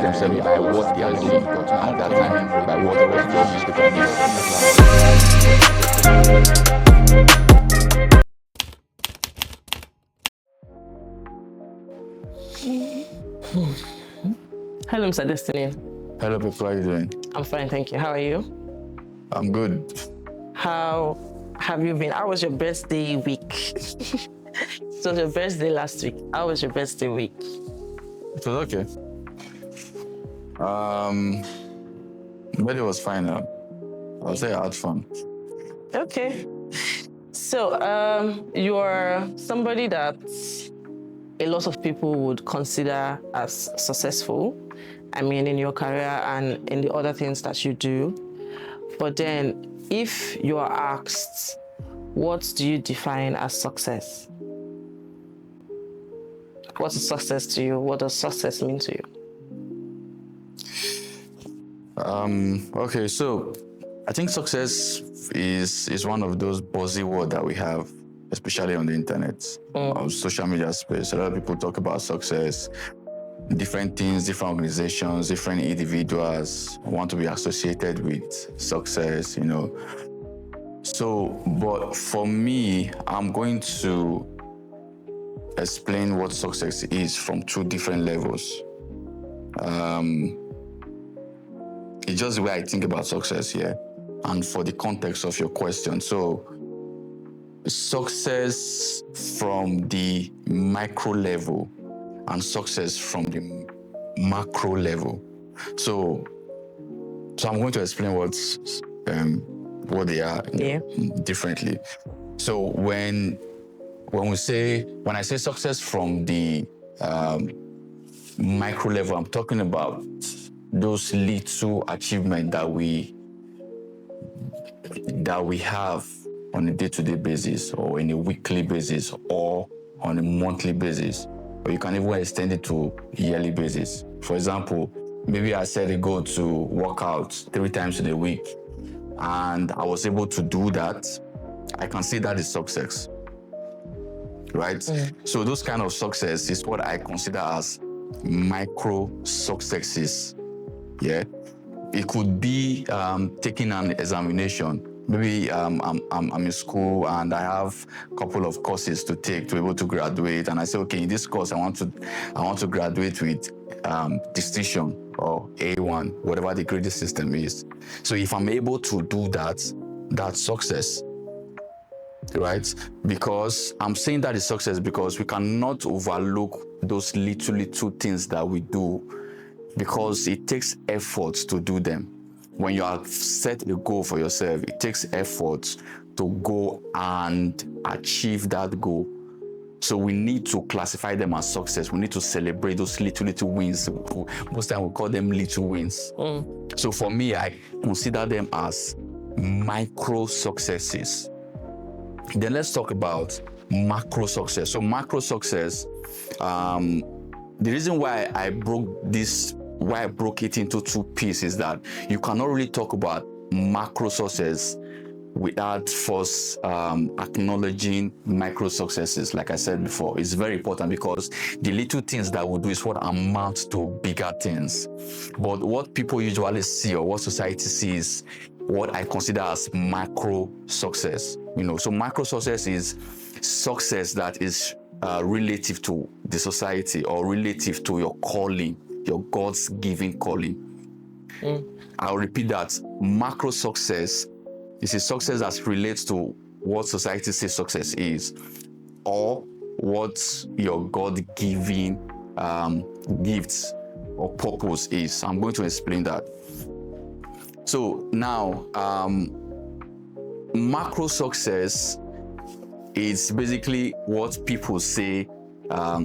themselves by what they are doing at that time, by whatever newspaper news. Hello, Mr. Destiny. Hello, people. How are you doing? I'm fine, thank you. How are you? I'm good. How have you been? How was your birthday week? So your birthday last week. How was your birthday week? It was okay. But it was fine. I'll say I had fun. Okay. So you are somebody that a lot of people would consider as successful. I mean, in your career and in the other things that you do. But then, if you are asked, what do you define as success? What is success to you? What does success mean to you? Okay, so I think success is one of those buzzy words that we have, especially on the internet, on social media space. A lot of people talk about success, different things, different organizations, different individuals want to be associated with success, So, but for me, I'm going to explain what success is from two different levels. It's just the way I think about success here, and for the context of your question. So, success from the micro level and success from the macro level. So I'm going to explain what they are differently. So when I say success from the micro level, I'm talking about those little achievements that we have on a day-to-day basis, or in a weekly basis, or on a monthly basis, or you can even extend it to yearly basis. For example, maybe I set a goal to work out 3 times in a week, and I was able to do that. I can say that is success, right? So those kind of success is what I consider as micro successes. Yeah, it could be taking an examination. Maybe I'm in school and I have a couple of courses to take to be able to graduate, and I say, okay, in this course I want to graduate with distinction, or A1, whatever the grading system is. So if I'm able to do that, that's success, right? Because I'm saying that is success because we cannot overlook those little things that we do, because it takes effort to do them. When you have set a goal for yourself, it takes effort to go and achieve that goal. So we need to classify them as success. We need to celebrate those little wins. Most time we call them little wins. So for me, I consider them as micro successes. Then let's talk about macro success. So macro success, the reason why I broke it into two pieces, that you cannot really talk about macro success without first acknowledging micro successes. Like I said before, it's very important, because the little things that we do is what amounts to bigger things. But what people usually see, or what society sees, what I consider as macro success. So macro success is success that is relative to the society, or relative to your calling, your God's given calling. I'll repeat that. Macro success is a success that relates to what society says success is, or what your God-given gifts or purpose is. I'm going to explain that. So now, macro success is basically what people say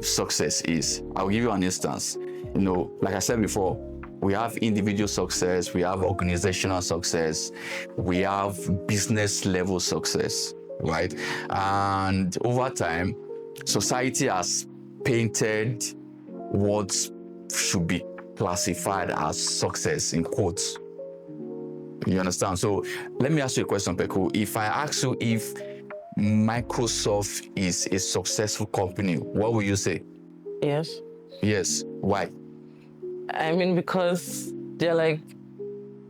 success is. I'll give you an instance. Like I said before, we have individual success, we have organizational success, we have business level success, right? And over time, society has painted what should be classified as success, in quotes. You understand? So let me ask you a question, Peku. If I ask you if Microsoft is a successful company, what will you say? Yes. Yes. Why? I mean, because they're like,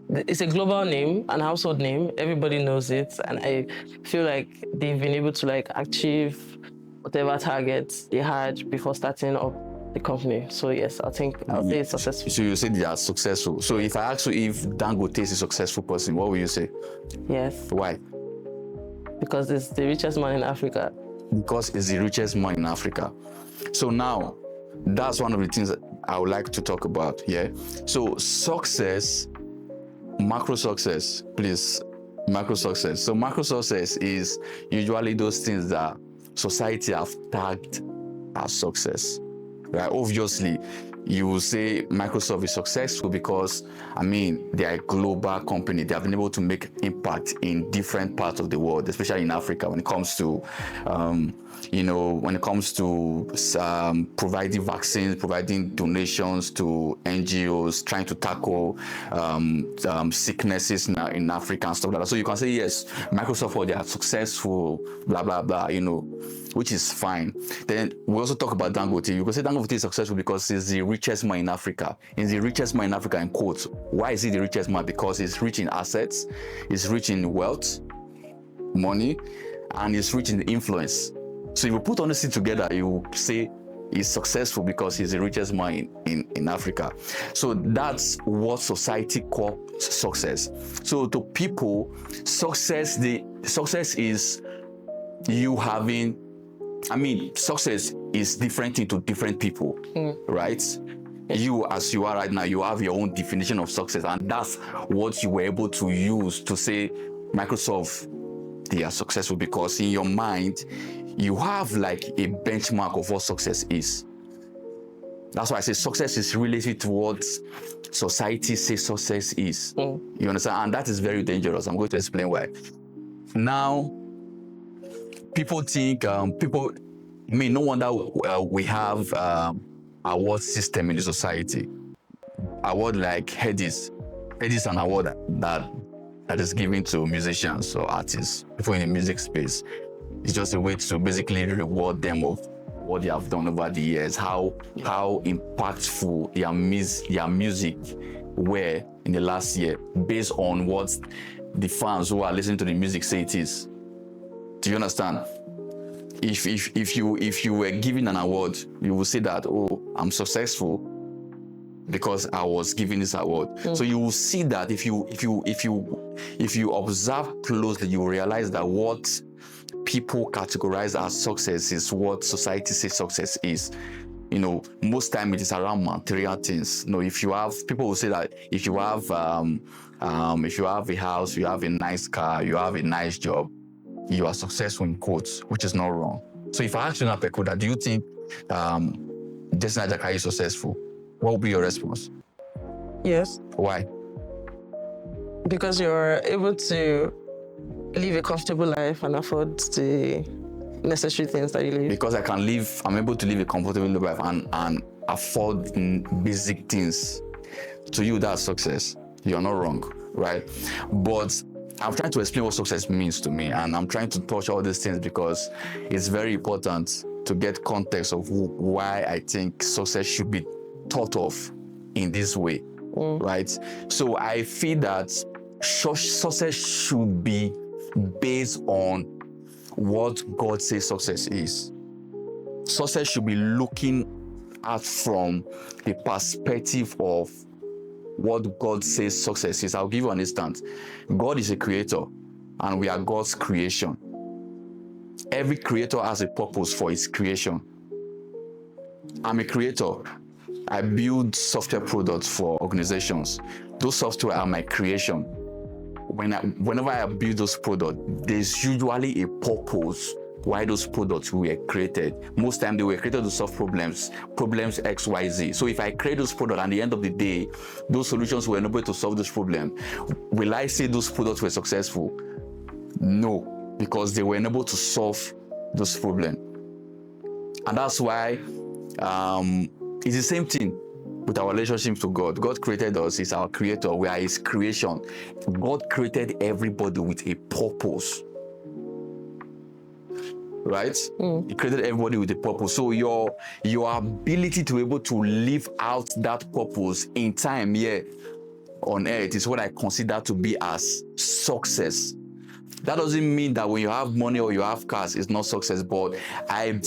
it's a global name, an household name. Everybody knows it, and I feel like they've been able to like achieve whatever targets they had before starting up the company. So yes, I think I'll say it's successful. So you say they are successful. So if I ask you if Dangote is a successful person, what will you say? Yes, Why? because it's the richest man in Africa. Because he's the richest man in Africa. So now, that's one of the things that I would like to talk about. Yeah. So success, macro success, please. Macro success. So macro success is usually those things that society have tagged as success. Right? Obviously, you will say Microsoft is successful because, I mean, they are a global company. They have been able to make impact in different parts of the world, especially in Africa when it comes to, providing vaccines, providing donations to NGOs, trying to tackle sicknesses in Africa and stuff like that. So you can say, yes, Microsoft, they are successful, blah, blah, blah, which is fine. Then we also talk about Dangote. You can say Dangote is successful because he's the richest man in Africa. He's the richest man in Africa in quotes. Why is he the richest man? Because he's rich in assets, he's rich in wealth, money, and he's rich in influence. So if you put all this together, you say he's successful because he's the richest man in Africa. So that's what society calls success. So to people, success is you having, success is different to different people, right? You, as you are right now, you have your own definition of success, and that's what you were able to use to say Microsoft, they are successful, because in your mind, you have like a benchmark of what success is. That's why I say success is related to what society says success is. You understand? And that is very dangerous. I'm going to explain why. Now, people think, no wonder we have award system in the society. Award like Headies. Headies is an award that is given to musicians or artists, people in the music space. It's just a way to basically reward them of what they have done over the years, how impactful their music were in the last year, based on what the fans who are listening to the music say it is. Do you understand? If you were given an award, you will say that, oh, I'm successful because I was given this award. So you will see that if you observe closely, you will realize that what people categorize as success is what society says success is. Most time it is around material things. If you have, people will say that if you have a house, you have a nice car, you have a nice job, you are successful in quotes, which is not wrong. So if I ask you now, Pekuda, do you think Destiny Ajakaiye is successful? What would be your response? Yes. Why? Because you're able to live a comfortable life and afford the necessary things that you live. Because I'm able to live a comfortable life and afford basic things. To you, that's success. You're not wrong, right? But I'm trying to explain what success means to me, and I'm trying to touch all these things because it's very important to get context of why I think success should be thought of in this way, right? So I feel that success should be based on what God says success is. Success should be looking at from the perspective of what God says success is. I'll give you an instance. God is a creator, and we are God's creation. Every creator has a purpose for his creation. I'm a creator. I build software products for organizations. Those software are my creation. Whenever I build those products, there's usually a purpose why those products were created. Most time they were created to solve problems X, Y, Z. So if I create those products, at the end of the day, those solutions were unable to solve this problem, will I say those products were successful? No, because they were unable to solve those problems. And that's why it's the same thing with our relationship to God. God created us, He's our creator, we are His creation. God created everybody with a purpose. right? He created everybody with a purpose. So your ability to be able to live out that purpose in time here on earth is what I consider to be as success. That doesn't mean that when you have money or you have cars, it's not success, but I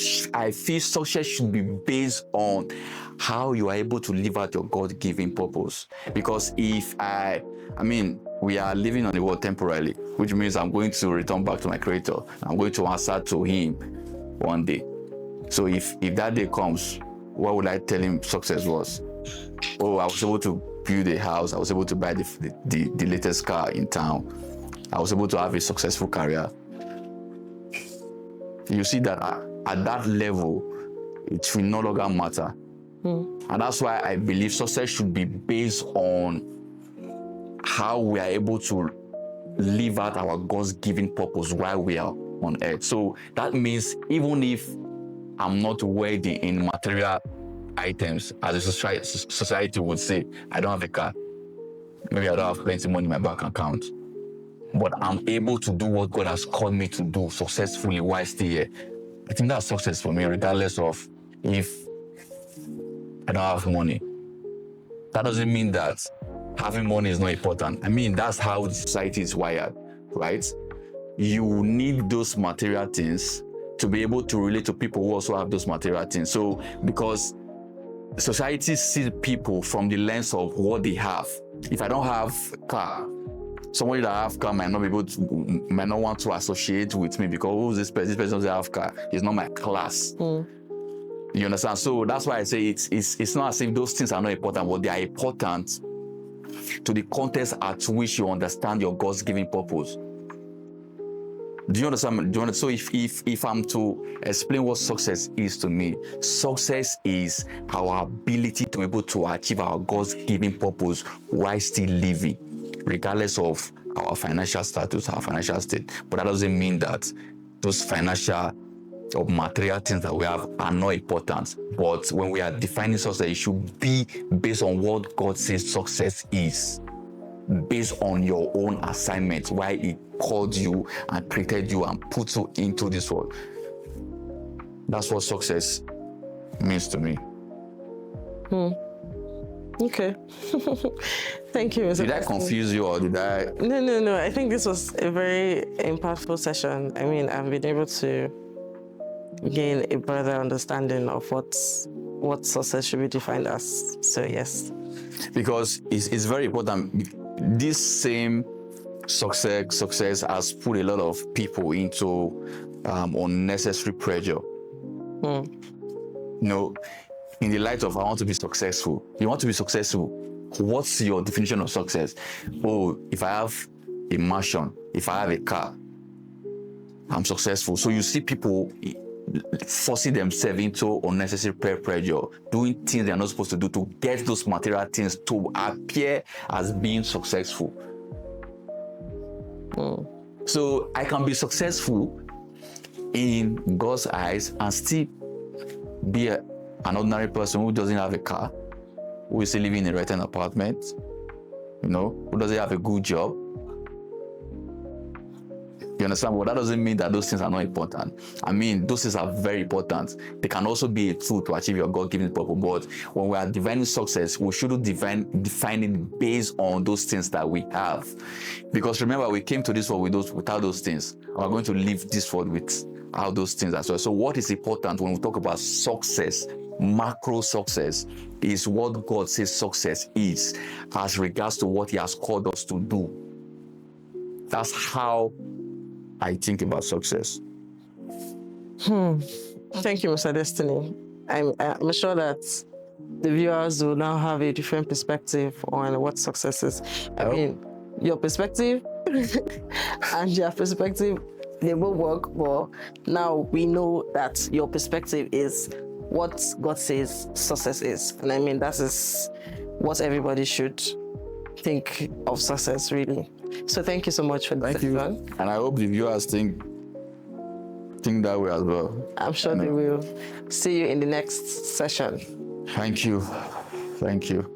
feel success should be based on how you are able to live out your God-given purpose. Because if we are living on the world temporarily, which means I'm going to return back to my Creator. I'm going to answer to Him one day. So if that day comes, what would I tell Him success was? Oh, I was able to build a house. I was able to buy the latest car in town. I was able to have a successful career. You see that at that level, it will no longer matter. And that's why I believe success should be based on how we are able to live out our God's given purpose while we are on earth. So that means even if I'm not worthy in material items, as a society would say, I don't have a car. Maybe I don't have plenty of money in my bank account. But I'm able to do what God has called me to do successfully while still here. I think that's success for me, regardless of if I don't have money. That doesn't mean that having money is not important. I mean, that's how the society is wired, right? You need those material things to be able to relate to people who also have those material things. So, because society sees people from the lens of what they have. If I don't have a car, somebody that have car might not want to associate with me because who's this person? This person doesn't have car. It's not my class. You understand? So that's why I say it's not as if those things are not important, but they are important to the context at which you understand your God's given purpose. Do you understand? So if I'm to explain what success is to me, success is our ability to be able to achieve our God's given purpose while still living, regardless of our financial status, our financial state. But that doesn't mean that those financial or material things that we have are not important. But when we are defining success, it should be based on what God says success is, based on your own assignment, why He called you and created you and put you into this world. That's what success means to me. Okay. Thank you, Mr. Did I confuse you or did I? No. I think this was a very impactful session. I mean, I've been able to gain a broader understanding of what success should be defined as. So yes. Because it's very important. This same success has put a lot of people into unnecessary pressure. In the light of I want to be successful. You want to be successful. What's your definition of success? Oh, if I have a mansion, if I have a car, I'm successful. So you see people forcing themselves into unnecessary pressure, doing things they're not supposed to do to get those material things to appear as being successful. So I can be successful in God's eyes and still be an ordinary person who doesn't have a car, who is still living in a rented apartment, who doesn't have a good job. You understand? But that doesn't mean that those things are not important. I mean, those things are very important. They can also be a tool to achieve your God-given purpose. But when we are defining success, we shouldn't define it based on those things that we have. Because remember, we came to this world without those things. We're going to leave this world without those things as well. So what is important when we talk about success, macro success, is what God says success is as regards to what He has called us to do. That's how I think about success. Thank you, Mr. Destiny. I'm sure that the viewers will now have a different perspective on what success is. I mean, your perspective and your perspective, they both work, but now we know that your perspective is what God says success is. And I mean, that is what everybody should think of success, really. So thank you so much for that. Thank you. And I hope the viewers think that way as well. I'm sure they will. See you in the next session. Thank you. Thank you.